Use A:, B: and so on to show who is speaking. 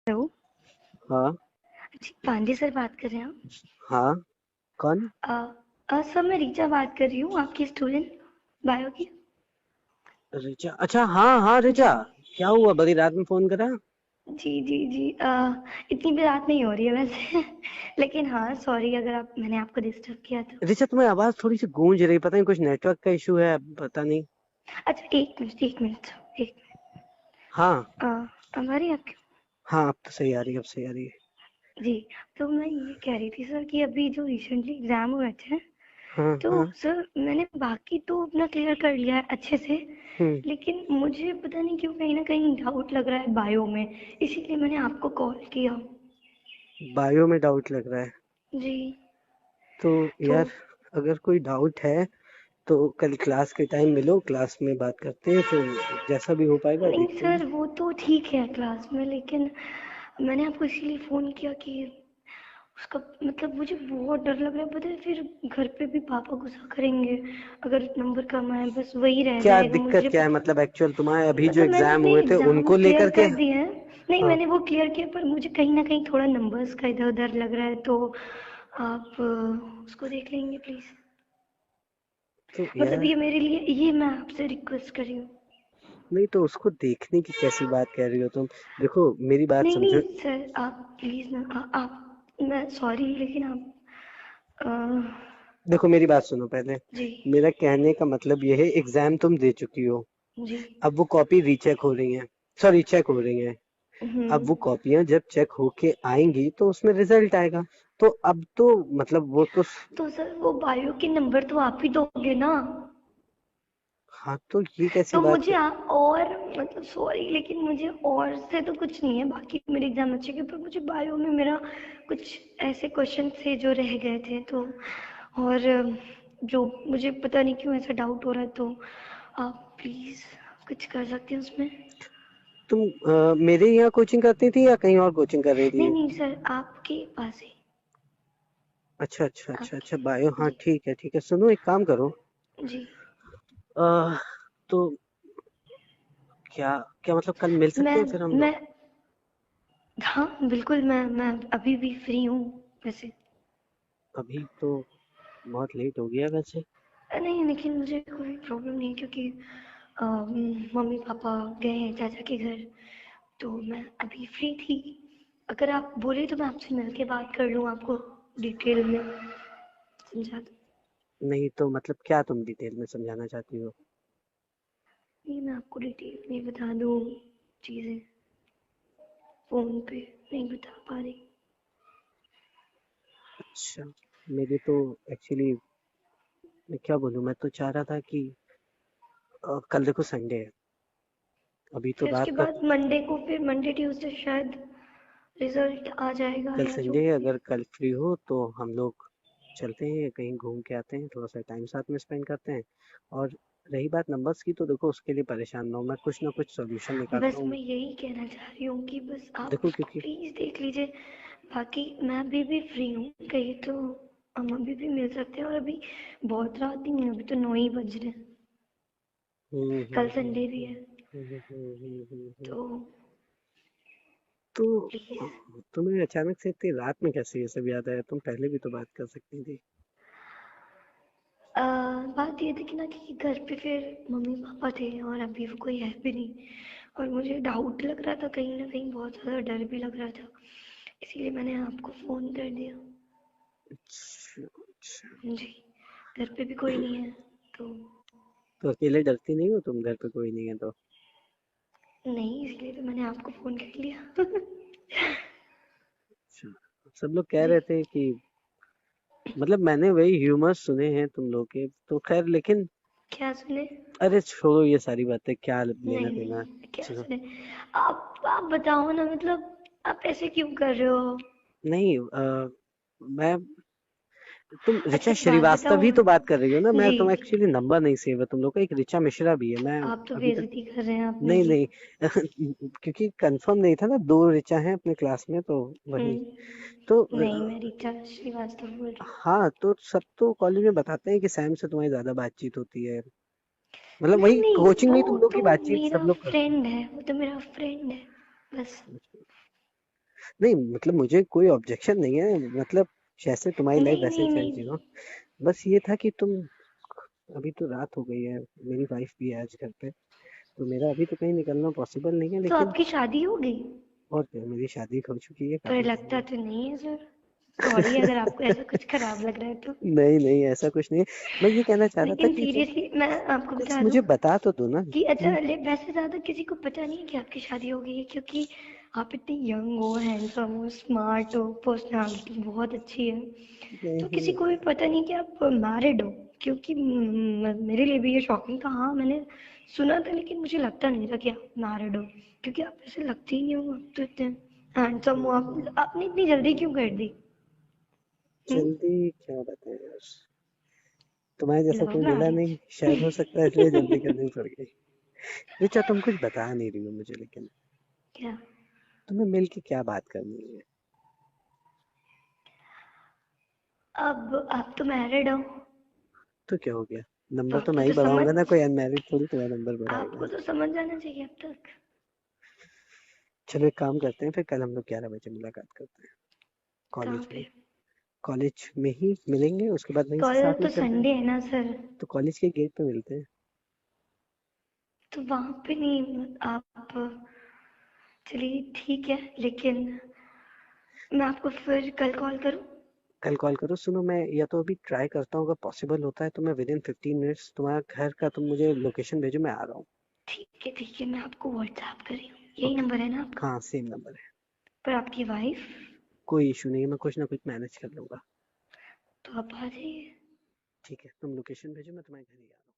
A: Hello.
B: हाँ।
A: जी, Pandey sir बात कर रहे हैं आप?
B: हाँ। कौन?
A: सर मैं रीचा बात कर रही हूँ, आपकी स्टूडेंट बायो की।
B: रिचा? अच्छा, हाँ हाँ
A: जी
B: रिचा। क्या हुआ, बड़ी रात में फोन करा?
A: जी जी जी। इतनी भी रात नहीं हो रही है वैसे लेकिन हाँ, सॉरी अगर आप मैंने आपको डिस्टर्ब किया तो।
B: रिचा, तुम्हारी आवाज थोड़ी सी गूंज रही, पता नहीं कुछ नेटवर्क का इशू है, पता नहीं।
A: अच्छा, एक मिनट एक मिनट एक
B: हाँ
A: हमारी आपकी।
B: हाँ, अब तो सही आ रही है, अब सही आ रही है।
A: जी, तो मैं ये कह रही थी सर कि अभी जो रिसेंटली एग्जाम हुए थे,
B: हाँ
A: तो
B: हाँ।
A: सर मैंने बाकी तो अपना क्लियर कर लिया है अच्छे से।
B: हम्म।
A: लेकिन मुझे पता नहीं क्यों कहीं ना कहीं डाउट लग रहा है बायो में, इसीलिए मैंने आपको कॉल किया।
B: बायो में डाउट लग रहा है?
A: जी।
B: तो
A: तो
B: यार, अगर कोई डाउट है तो कल क्लास के टाइम मिलो, क्लास में बात करते हैं, फिर जैसा भी हो पाएगा
A: नहीं
B: देखते हैं।
A: सर, वो तो ठीक है क्लास में, लेकिन मैंने आपको इसीलिए फ़ोन किया कि उसका मतलब मुझे बहुत डर लग रहा है, पता है फिर घर पे भी पापा गुस्सा करेंगे अगर नंबर कम आए, बस वही रह
B: क्या
A: जाएगा
B: दिक्कत
A: मुझे
B: क्या है,
A: पता।
B: मतलब एक्चुअल तुम्हारे अभी जो
A: मतलब मैंने
B: एग्जाम
A: अपने
B: हुए थे
A: एग्ज़ाम
B: उनको
A: क्लियर
B: लेकर के?
A: कर दिए हैं। नहीं,
B: हाँ।
A: मैंने वो क्लियर किया, पर मुझे कहीं न कहीं थोड़ा नंबर्स का इधर-उधर लग रहा है, तो आप उसको देख लेंगे प्लीज़।
B: तो
A: मतलब
B: यार,
A: ये मेरे लिए, ये मैं आपसे रिक्वेस्ट कर रही हूँ।
B: नहीं तो उसको देखने की कैसी बात कह रही हो तुम? देखो, मेरी बात
A: नहीं,
B: समझो।
A: नहीं सर, आप प्लीज़ ना, आप, मैं सॉरी लेकिन आप अ,
B: देखो, मेरी बात सुनो पहले।
A: जी,
B: मेरा कहने का मतलब ये है, एग्जाम तुम दे चुकी हो।
A: जी।
B: अब वो कॉपी रीचेक हो रही है, सॉरी चेक हो रही है। अब
A: हुँ।
B: वो कॉपियां जब चेक होके आएंगी तो उसमें रिजल्ट आएगा। तो अब तो मतलब वो तो
A: तो सर वो बायो के नंबर तो आप ही दोगे ना?
B: हाँ, तो ये कैसी
A: तो
B: बात
A: मुझे
B: कर?
A: और मतलब सॉरी लेकिन मुझे और से तो कुछ नहीं है, बाकी मेरे एग्ज़ाम अच्छे गए, पर मुझे बायो में मेरा कुछ ऐसे क्वेश्चन थे जो रह गए थे, तो और जो मुझे पता नहीं क्यों ऐसा डाउट हो रहा है, तो आप प्लीज़ कुछ कर सकते हैं उसमें?
B: तुम मेरे यहाँ कोचिंग करती थी या कहीं और कोचिंग कर रही
A: नहीं,
B: थी?
A: नहीं सर, आपके पास ही।
B: अच्छा अच्छा अच्छा अच्छा, बायो,
A: आपके
B: हाँ
A: जी,
B: ठीक है ठीक है। सुनो, एक काम करो।
A: जी।
B: आ, तो क्या क्या मतलब, कल मिल सकते
A: मैं
B: हैं फिर हम
A: मैं
B: लोग?
A: हाँ, बिल्कुल मैं अभी भी फ्री हूँ वैसे।
B: अभी तो बहुत लेट हो गया वैसे।
A: नहीं, लेकिन मुझे कोई प्रॉब्लम नहीं है क्योंकि मम्मी पापा गए हैं चाचा के घर, तो मैं अभी फ्री थी। अगर आप बोले तो मैं आपसे मिल के बात कर लूँ, आपको डिटेल में समझा दूँ।
B: नहीं तो मतलब क्या तुम डिटेल में समझाना चाहती हो?
A: नहीं, मैं आपको डिटेल में बता दूँ चीज़ें, फ़ोन पे नहीं बता पा रही।
B: अच्छा। मेरी तो एक्चुअली, मैं क्या बोलूँ, मैं तो चाह रहा था कि कल देखो संडे है, अभी तो
A: फिर उसके
B: रात का।
A: बाद मंडे को, फिर मंडे ट्यूसडे शायद रिजल्ट आ जाएगा
B: कल
A: या जो
B: संडे है,
A: भी।
B: अगर कल फ्री हो तो हम लोग चलते हैं, कहीं घूम के आते हैं, थोड़ा सा टाइम साथ में स्पेंड करते हैं। और रही बात नंबर्स की, तो देखो उसके लिए परेशान ना हो, मैं कुछ ना कुछ सोल्यूशन निकालता
A: बस
B: हूँ।
A: मैं यही कहना चाह रही हूँ कि बस आप
B: देखो
A: उसको
B: क्योंकि
A: प्लीज़ देख लीजिए। बाकी मैं अभी भी फ्री हूँ, कहिए तो हम अभी भी मिल सकते हैं, और अभी बहुत रात नहीं है, अभी तो 9 ही बज रहे हैं। कल संडे भी है,
B: हम्म।
A: तो
B: तो
A: प्लीज़।
B: तुम्हें अचानक से इतनी रात में कैसे ये सब याद आया? तुम पहले भी तो बात कर सकती थी।
A: बात ये थी कि ना कि घर पे फिर मम्मी पापा थे और अभी वो कोई है भी नहीं, और मुझे डाउट लग रहा था कहीं ना कहीं, बहुत ज़्यादा डर भी लग रहा था, इसीलिए मैंने आपको फ़ोन कर दिया।
B: अच्छा अच्छा।
A: जी, घर पे भी कोई नहीं है, तो
B: तो अकेले डरती नहीं हो तुम, घर पे कोई नहीं है तो?
A: नहीं, इसलिए तो मैंने आपको फ़ोन कर लिया
B: अच्छा। सब लोग कह
A: जी।
B: रहे थे कि मतलब मैंने वही ह्यूमर्स सुने हैं तुम लोग के, तो खैर, लेकिन
A: क्या सुने?
B: अरे छोड़ो ये सारी बातें, क्या लेना
A: नहीं,
B: देना।
A: नहीं, क्या
B: चलो।
A: सुने? आप बताओ ना, मतलब आप ऐसे क्यों कर रहे हो?
B: नहीं, मैं, तुम
A: अच्छा,
B: ऋचा
A: एक बात
B: श्रीवास्तव
A: बताऊँ?
B: ही तो बात कर रही हो ना? मैं,
A: जी,
B: तुम एक्चुअली नंबर नहीं सेव है तुम लोग का, एक ऋचा मिश्रा भी है, मैं
A: आप तो
B: अभी तक।
A: बेइज़्ज़ती कर रहे हैं अपने
B: नहीं
A: की।
B: नहीं क्योंकि कंफर्म नहीं था ना, दो ऋचा हैं अपने क्लास में, तो वही। तो
A: नहीं, मैं रीता श्रीवास्तव बोल रही हूँ।
B: हाँ, तो सब तो कॉलेज में बताते हैं कि सैम से तुम्हारी ज्यादा बातचीत होती है। मतलब
A: नहीं,
B: वही
A: नहीं,
B: कोचिंग में ही
A: वो
B: तुम लोग
A: तो
B: की बातचीत सब
A: मेरा
B: लोग करते
A: फ्रेंड है, वो तो मेरा फ्रेंड है, बस।
B: हैं। नहीं मतलब मुझे कोई ऑब्जेक्शन नहीं है, मतलब जैसे तुम्हारी लाइफ
A: नहीं
B: वैसे ही
A: नहीं
B: चल
A: नहीं
B: रही
A: नहीं।
B: हो। बस ये था कि तुम, अभी तो रात हो गई है, मेरी वाइफ भी है आज घर पे, तो मेरा अभी तो कहीं निकलना पॉसिबल नहीं है,
A: तो
B: लेकिन
A: आपकी शादी हो गई?
B: और क्या, मेरी शादी हो चुकी है
A: पर
B: काफी
A: लगता
B: पहले।
A: तो नहीं है सर। सॉरी अगर आपको ऐसा कुछ खराब लग रहा है तो।
B: नहीं नहीं, ऐसा कुछ नहीं है। मैं ये कहना चाह रहा था
A: लेकिन
B: कि तुम
A: सीरियसली मैं आपको
B: कुछ
A: बता दूं
B: मुझे बता तो दो ना
A: कि अच्छा
B: कि।
A: वैसे ज़्यादा किसी को पता नहीं है कि आपकी शादी हो गई है, क्योंकि आप इतने यंग हो, हैंडसम हो, स्मार्ट हो, पर्सनालिटी बहुत अच्छी है। तो किसी
B: नहीं,
A: को भी पता नहीं कि आप मैरिड हो। क्योंकि मेरे लिए भी ये शॉकिंग था। हाँ मैंने सुना था लेकिन मुझे लगता नहीं था कि आप मैरिड हो, क्योंकि आप ऐसे लगते ही नहीं हो। आप तो इतने हैंडसम हो। आपने इतनी जल्दी क्यों कर दी? हम्म?
B: जल्दी क्या बताएं यार, तुम्हारे जैसा
A: लव
B: कोई मिला नहीं शायद, हो सकता है इसलिए जल्दी
A: मैरिज।
B: करनी पड़ गई। रिचा तुम कुछ बता नहीं रही हो मुझे, लेकिन
A: क्या?
B: तुम्हें मिल के क्या बात करनी है?
A: अब आप तो मैरिड हो,
B: तो क्या हो गया,
A: तो
B: नंबर तो
A: आपको
B: मैं ही
A: तो समझ,
B: बढ़ाऊंगा ना, कोई अनमैरिड थोड़ी तुम्हारा नंबर
A: आपको
B: बढ़ाएगा।
A: तो समझ जाना चाहिए अब तक।
B: चलो एक काम करते हैं, फिर कल हम लोग 11 बजे मुलाकात करते हैं
A: कहाँ
B: कॉलेज में।
A: पे?
B: कॉलेज में ही मिलेंगे, उसके बाद वहीं से
A: कल
B: साथ में
A: तो
B: चलते हैं।
A: संडे है ना सर।
B: तो कॉलेज के गेट पे मिलते हैं।
A: तो वहाँ पे नहीं आप? चलिए ठीक है, लेकिन मैं आपको फिर कल कॉल करूँ?
B: कल कॉल करो। सुनो, मैं या तो अभी ट्राई करता हूँ, अगर पॉसिबल होता है तो मैं विद इन 15 मिनट्स तुम्हारा घर का, तुम मुझे लोकेशन भेजो, मैं आ रहा हूँ।
A: ठीक है, मैं आपको व्हाट्सएप कर रही हूँ। यही
B: ओके।
A: नंबर है ना आपका?
B: हाँ सेम नंबर है।
A: पर आपकी वाइफ?
B: कोई इशू नहीं है, मैं कुछ ना कुछ मैनेज कर लूंगा।
A: तो आप आ जाइए।
B: ठीक है, तुम लोकेशन भेजो, मैं तुम्हारे घर ही आ रहा हूँ।